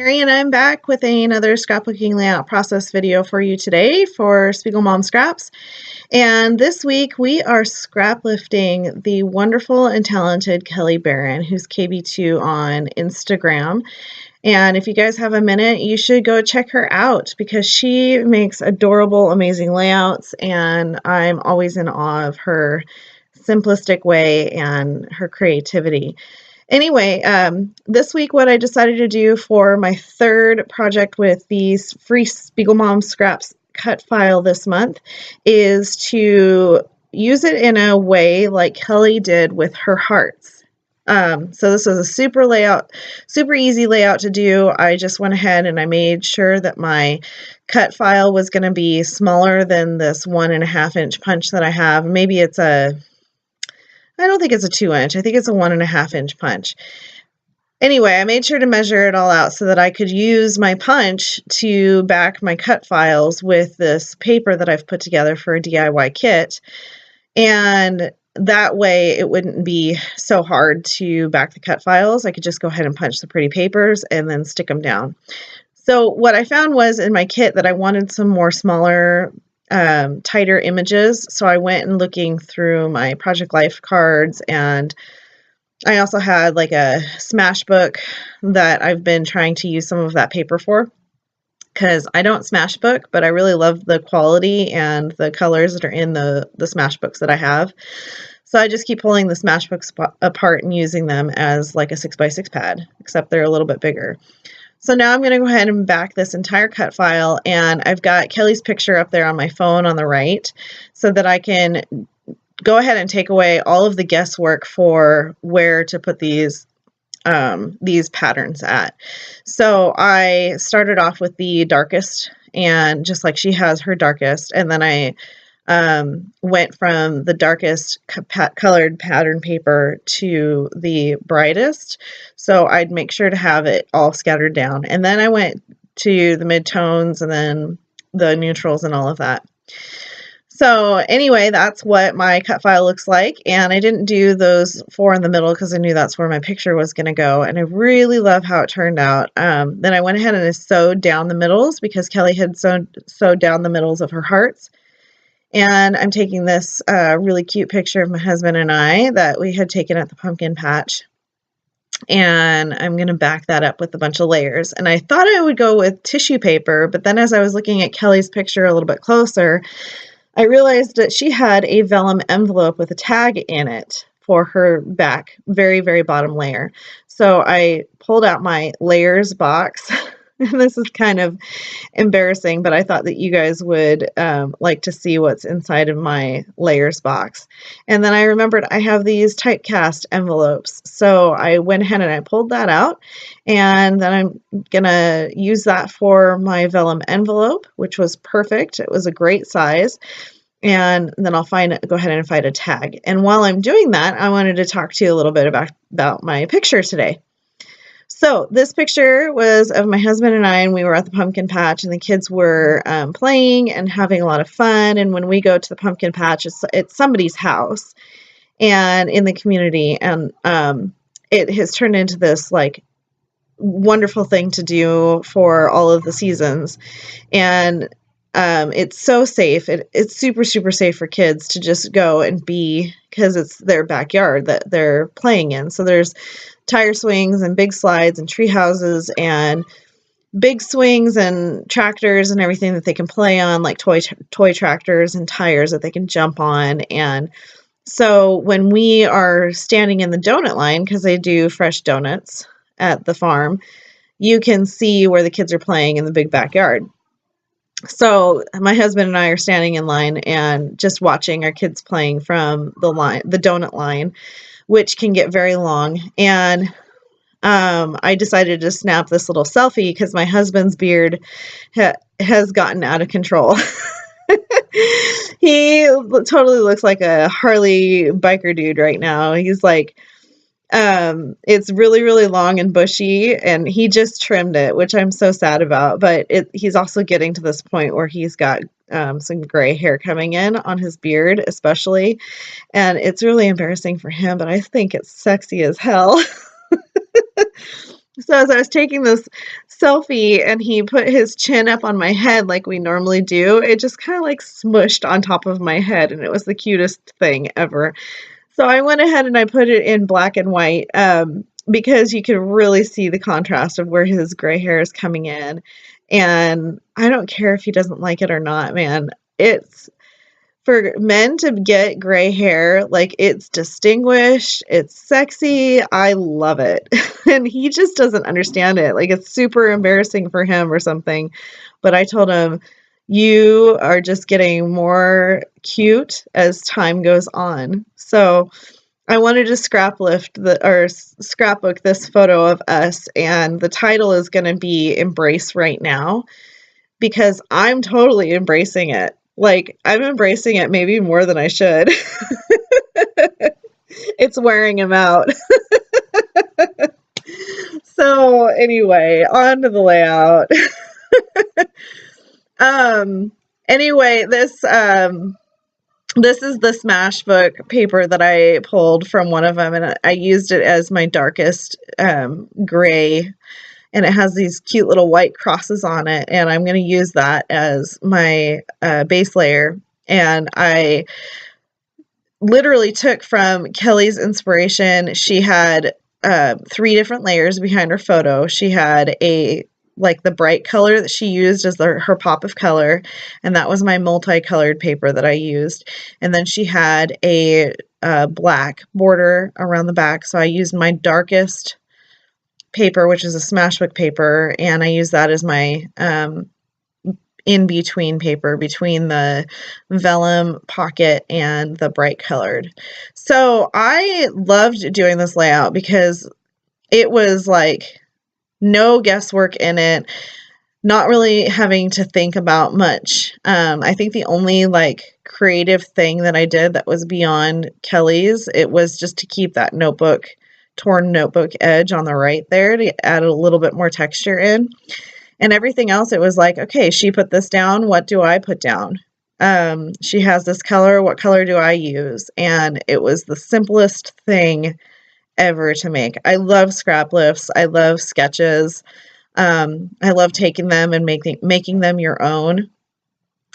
Mary, and I'm back with another scrapbooking layout process video for you today for SpiegelMom Scraps. And this week we are scrap lifting the wonderful and talented Kelly Barron, who's KB2 on Instagram. And if you guys have a minute, you should go check her out because she makes adorable, amazing layouts, and I'm always in awe of her simplistic way and her creativity. Anyway, this week what I decided to do for my third project with these free SpiegelMom Scraps cut file this month is to use it in a way like Kelly did with her hearts. So this was a super easy layout to do. I just went ahead and I made sure that my cut file was going to be smaller than this 1.5 inch punch that I have. Maybe it's I don't think it's a 2 inch. I think it's a 1.5 inch punch. Anyway, I made sure to measure it all out so that I could use my punch to back my cut files with this paper that I've put together for a DIY kit. And that way it wouldn't be so hard to back the cut files. I could just go ahead and punch the pretty papers and then stick them down. So what I found was in my kit that I wanted some more smaller tighter images. So I went and looking through my Project Life cards, and I also had like a smash book that I've been trying to use some of that paper for because I don't smash book, but I really love the quality and the colors that are in the smash books that I have. So I just keep pulling the smash books apart and using them as like a 6x6 pad, except they're a little bit bigger. So now I'm going to go ahead and back this entire cut file, and I've got Kelly's picture up there on my phone on the right so that I can go ahead and take away all of the guesswork for where to put these patterns at. So I started off with the darkest, and just like she has her darkest, and then I went from the darkest colored pattern paper to the brightest. So I'd make sure to have it all scattered down. And then I went to the midtones and then the neutrals and all of that. So anyway, that's what my cut file looks like. And I didn't do those 4 in the middle because I knew that's where my picture was going to go. And I really love how it turned out. Then I went ahead and I sewed down the middles because Kelly had sewed down the middles of her hearts. And I'm taking this really cute picture of my husband and I that we had taken at the pumpkin patch. And I'm going to back that up with a bunch of layers. And I thought I would go with tissue paper, but then as I was looking at Kelly's picture a little bit closer, I realized that she had a vellum envelope with a tag in it for her back, very, very bottom layer. So I pulled out my layers box. And this is kind of embarrassing, but I thought that you guys would like to see what's inside of my layers box. And then I remembered I have these typecast envelopes. So I went ahead and I pulled that out, and then I'm going to use that for my vellum envelope, which was perfect. It was a great size. And then I'll go ahead and find a tag. And while I'm doing that, I wanted to talk to you a little bit about my picture today. So this picture was of my husband and I, and we were at the pumpkin patch, and the kids were playing and having a lot of fun. And when we go to the pumpkin patch, it's somebody's house and in the community, and it has turned into this like wonderful thing to do for all of the seasons. And it's so safe. It's super, super safe for kids to just go and be, because it's their backyard that they're playing in. So there's tire swings and big slides and tree houses and big swings and tractors and everything that they can play on, like toy tractors and tires that they can jump on. And so when we are standing in the donut line, because they do fresh donuts at the farm, you can see where the kids are playing in the big backyard. So my husband and I are standing in line and just watching our kids playing from the donut line, which can get very long. And I decided to snap this little selfie because my husband's beard has gotten out of control. He totally looks like a Harley biker dude right now. He's like, it's really, really long and bushy, and he just trimmed it, which I'm so sad about. But he's also getting to this point where he's got some gray hair coming in on his beard, especially. And it's really embarrassing for him, but I think it's sexy as hell. So as I was taking this selfie and he put his chin up on my head like we normally do, it just kind of like smushed on top of my head, and it was the cutest thing ever. So I went ahead and I put it in black and white because you can really see the contrast of where his gray hair is coming in. And I don't care if he doesn't like it or not, man. It's for men to get gray hair, like it's distinguished, it's sexy. I love it. And he just doesn't understand it. Like it's super embarrassing for him or something. But I told him, you are just getting more cute as time goes on. So I wanted to scrapbook this photo of us, and the title is going to be Embrace Right Now because I'm totally embracing it. Like, I'm embracing it maybe more than I should. It's wearing him out. So, anyway, on to the layout. Anyway, this is the Smashbook paper that I pulled from one of them, and I used it as my darkest gray, and it has these cute little white crosses on it, and I'm going to use that as my base layer. And I literally took from Kelly's inspiration. She had 3 different layers behind her photo. She had the bright color that she used as her pop of color, and that was my multicolored paper that I used. And then she had a black border around the back, so I used my darkest paper, which is a Smashbook paper, and I used that as my in-between paper between the vellum pocket and the bright colored. So I loved doing this layout because it was like no guesswork in it, not really having to think about much. I think the only like creative thing that I did that was beyond Kelly's, it was just to keep that torn notebook edge on the right there to add a little bit more texture in. And everything else, it was like, okay, she put this down, what do I put down? She has this color, what color do I use? And it was the simplest thing ever to make. I love scrap lifts. I love sketches. I love taking them and making them your own.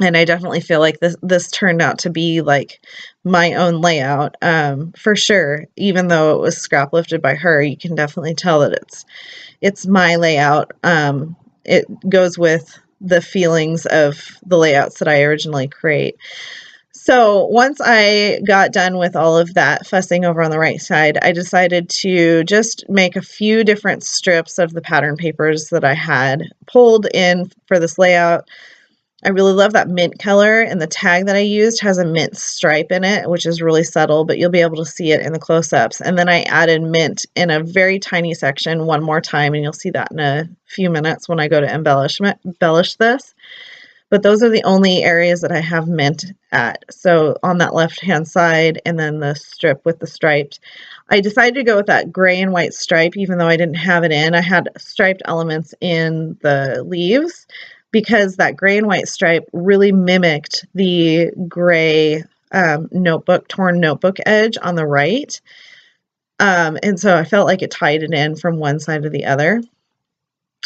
And I definitely feel like this turned out to be like my own layout, for sure. Even though it was scrap lifted by her, you can definitely tell that it's my layout. It goes with the feelings of the layouts that I originally create. So once I got done with all of that fussing over on the right side, I decided to just make a few different strips of the pattern papers that I had pulled in for this layout. I really love that mint color, and the tag that I used has a mint stripe in it, which is really subtle, but you'll be able to see it in the close-ups. And then I added mint in a very tiny section one more time, and you'll see that in a few minutes when I go to embellish this. But those are the only areas that I have mint at. So on that left-hand side, and then the strip with the striped. I decided to go with that gray and white stripe, even though I didn't have it in. I had striped elements in the leaves, because that gray and white stripe really mimicked the gray torn notebook edge on the right. And so I felt like it tied it in from one side to the other.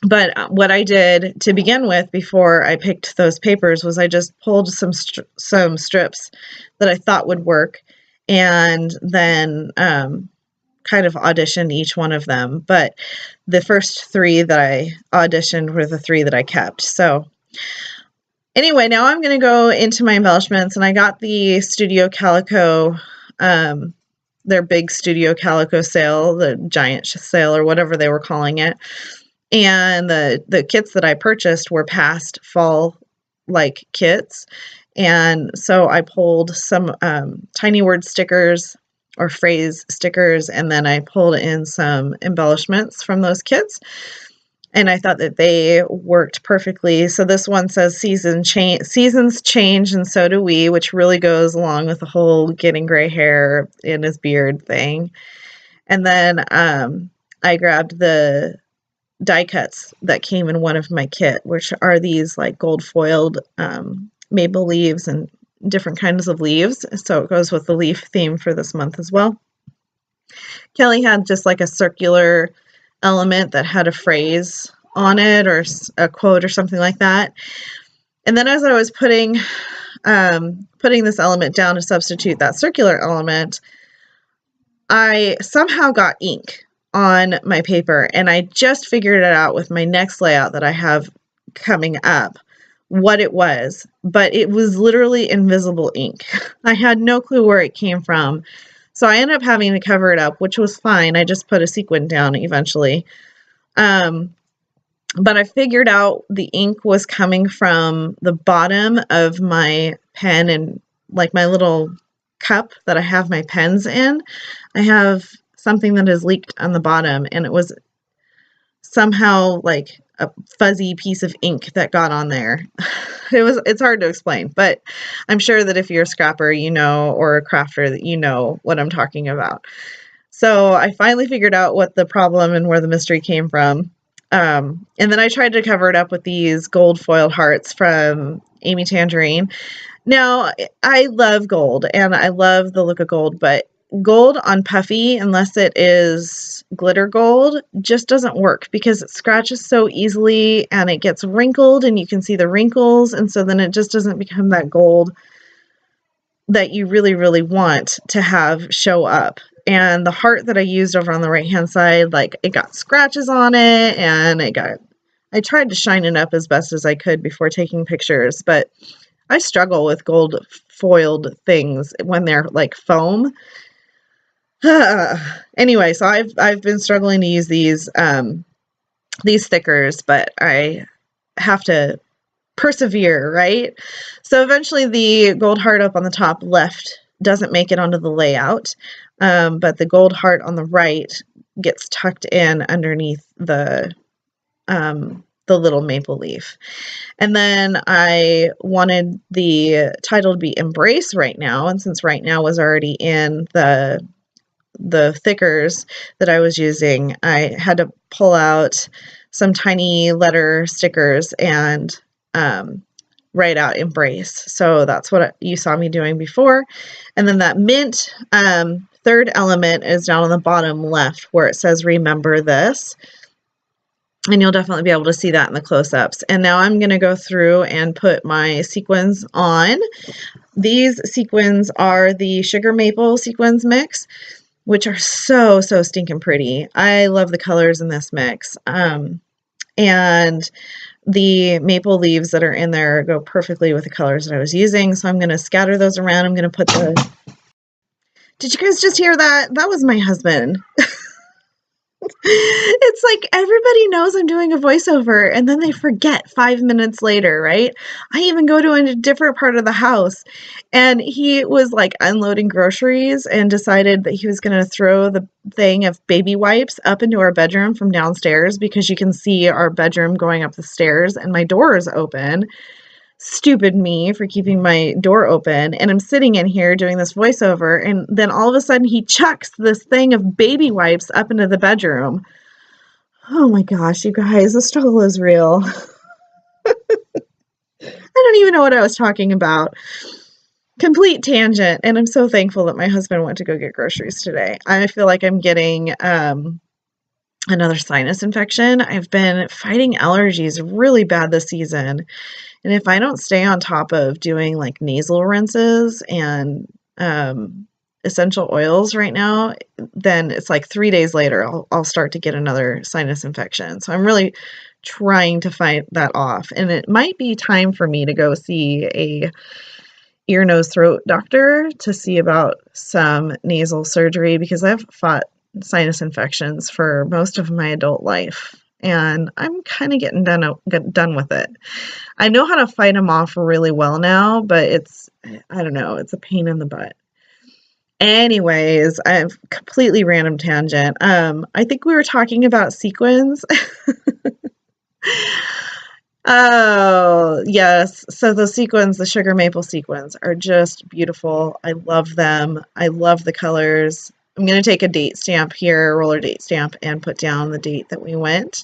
But what I did to begin with before I picked those papers was I just pulled some strips that I thought would work, and then kind of auditioned each one of them. But the first 3 that I auditioned were the 3 that I kept. So anyway, now I'm going to go into my embellishments, and I got the Studio Calico, their big Studio Calico sale, the giant sale or whatever they were calling it. And the kits that I purchased were past fall like kits. And so I pulled some tiny word stickers or phrase stickers, and then I pulled in some embellishments from those kits, and I thought that they worked perfectly. So this one says seasons change and so do we, which really goes along with the whole getting gray hair in his beard thing. And then I grabbed the die cuts that came in one of my kit, which are these like gold foiled maple leaves and different kinds of leaves. So it goes with the leaf theme for this month as well. Kelly had just like a circular element that had a phrase on it or a quote or something like that. And then as I was putting this element down to substitute that circular element, I somehow got ink on my paper, and I just figured it out with my next layout that I have coming up what it was, but it was literally invisible ink. I had no clue where it came from, so I ended up having to cover it up, which was fine. I just put a sequin down eventually. But I figured out the ink was coming from the bottom of my pen and like my little cup that I have my pens in. I have something that is leaked on the bottom, and it was somehow like a fuzzy piece of ink that got on there. It's hard to explain, but I'm sure that if you're a scrapper, you know, or a crafter, that you know what I'm talking about. So I finally figured out what the problem and where the mystery came from. And then I tried to cover it up with these gold foiled hearts from Amy Tangerine. Now, I love gold and I love the look of gold, but gold on puffy, unless it is glitter gold, just doesn't work because it scratches so easily and it gets wrinkled and you can see the wrinkles. And so then it just doesn't become that gold that you really, really want to have show up. And the heart that I used over on the right-hand side, like it got scratches on it and I tried to shine it up as best as I could before taking pictures, but I struggle with gold foiled things when they're like foam. Anyway, so I've been struggling to use these stickers, but I have to persevere, right? So eventually the gold heart up on the top left doesn't make it onto the layout, but the gold heart on the right gets tucked in underneath the little maple leaf. And then I wanted the title to be Embrace Right Now, and since Right Now was already in the thickers that I was using, I had to pull out some tiny letter stickers and write out Embrace. So that's what you saw me doing before. And then that mint third element is down on the bottom left where it says Remember This. And you'll definitely be able to see that in the close-ups. And now I'm going to go through and put my sequins on. These sequins are the Sugar Maple Sequins mix, which are so stinking pretty. I love the colors in this mix. And the maple leaves that are in there go perfectly with the colors that I was using. So I'm going to scatter those around. I'm going to put the... Did you guys just hear that? That was my husband. It's like everybody knows I'm doing a voiceover and then they forget 5 minutes later, right? I even go to a different part of the house and he was like unloading groceries and decided that he was going to throw the thing of baby wipes up into our bedroom from downstairs because you can see our bedroom going up the stairs and my door is open. Stupid me for keeping my door open, and I'm sitting in here doing this voiceover, and then all of a sudden he chucks this thing of baby wipes up into the bedroom. Oh my gosh, you guys, the struggle is real. I don't even know what I was talking about. Complete tangent, and I'm so thankful that my husband went to go get groceries today. I feel like I'm getting another sinus infection. I've been fighting allergies really bad this season. And if I don't stay on top of doing like nasal rinses and essential oils right now, then it's like 3 days later, I'll start to get another sinus infection. So I'm really trying to fight that off. And it might be time for me to go see a ear, nose, throat doctor to see about some nasal surgery because I've fought sinus infections for most of my adult life. And I'm kind of getting done with it. I know how to fight them off really well now, but I don't know, it's a pain in the butt. Anyways, I've completely random tangent. I think we were talking about sequins. Oh, yes. So the sequins, the sugar maple sequins, are just beautiful. I love them. I love the colors. I'm going to take a date stamp here, a roller date stamp, and put down the date that we went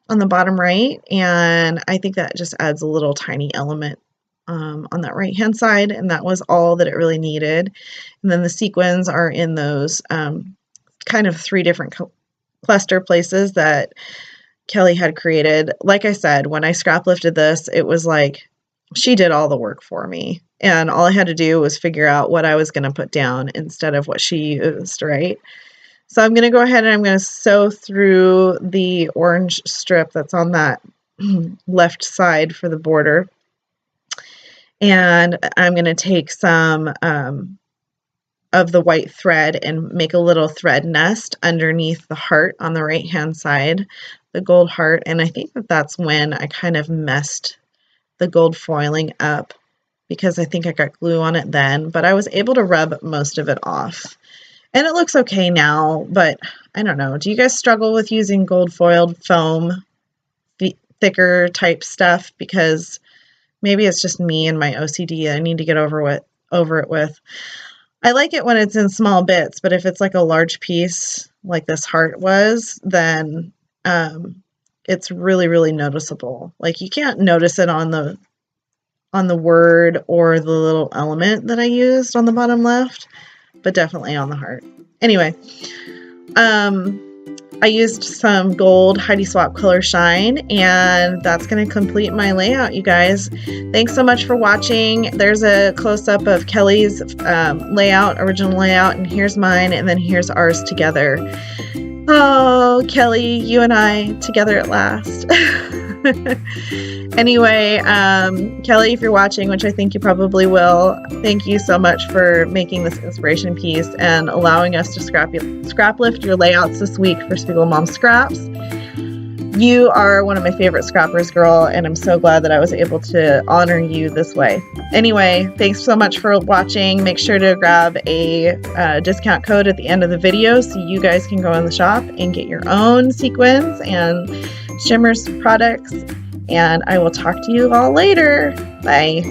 on the bottom right. And I think that just adds a little tiny element on that right-hand side. And that was all that it really needed. And then the sequins are in those kind of three different cluster places that Kelly had created. Like I said, when I scrap lifted this, it was like she did all the work for me. And all I had to do was figure out what I was going to put down instead of what she used, right? So I'm going to go ahead and I'm going to sew through the orange strip that's on that left side for the border. And I'm going to take some of the white thread and make a little thread nest underneath the heart on the right hand side, the gold heart. And I think that that's when I kind of messed the gold foiling up, because I think I got glue on it then, but I was able to rub most of it off. And it looks okay now, but I don't know. Do you guys struggle with using gold foiled foam, thicker type stuff? Because maybe it's just me and my OCD I need to get over it with. I like it when it's in small bits, but if it's like a large piece like this heart was, then it's really, really noticeable. Like you can't notice it on the word or the little element that I used on the bottom left, but definitely on the heart. Anyway, I used some gold Heidi Swap Color Shine, and that's going to complete my layout, you guys. Thanks so much for watching. There's a close-up of Kelly's original layout, and here's mine, and then here's ours together. Oh, Kelly, you and I together at last. Anyway, Kelly, if you're watching, which I think you probably will, thank you so much for making this inspiration piece and allowing us to scrap lift your layouts this week for SpiegelMom Scraps. You are one of my favorite scrappers, girl, and I'm so glad that I was able to honor you this way. Anyway, thanks so much for watching. Make sure to grab a discount code at the end of the video so you guys can go in the shop and get your own sequins and shimmers products. And I will talk to you all later. Bye.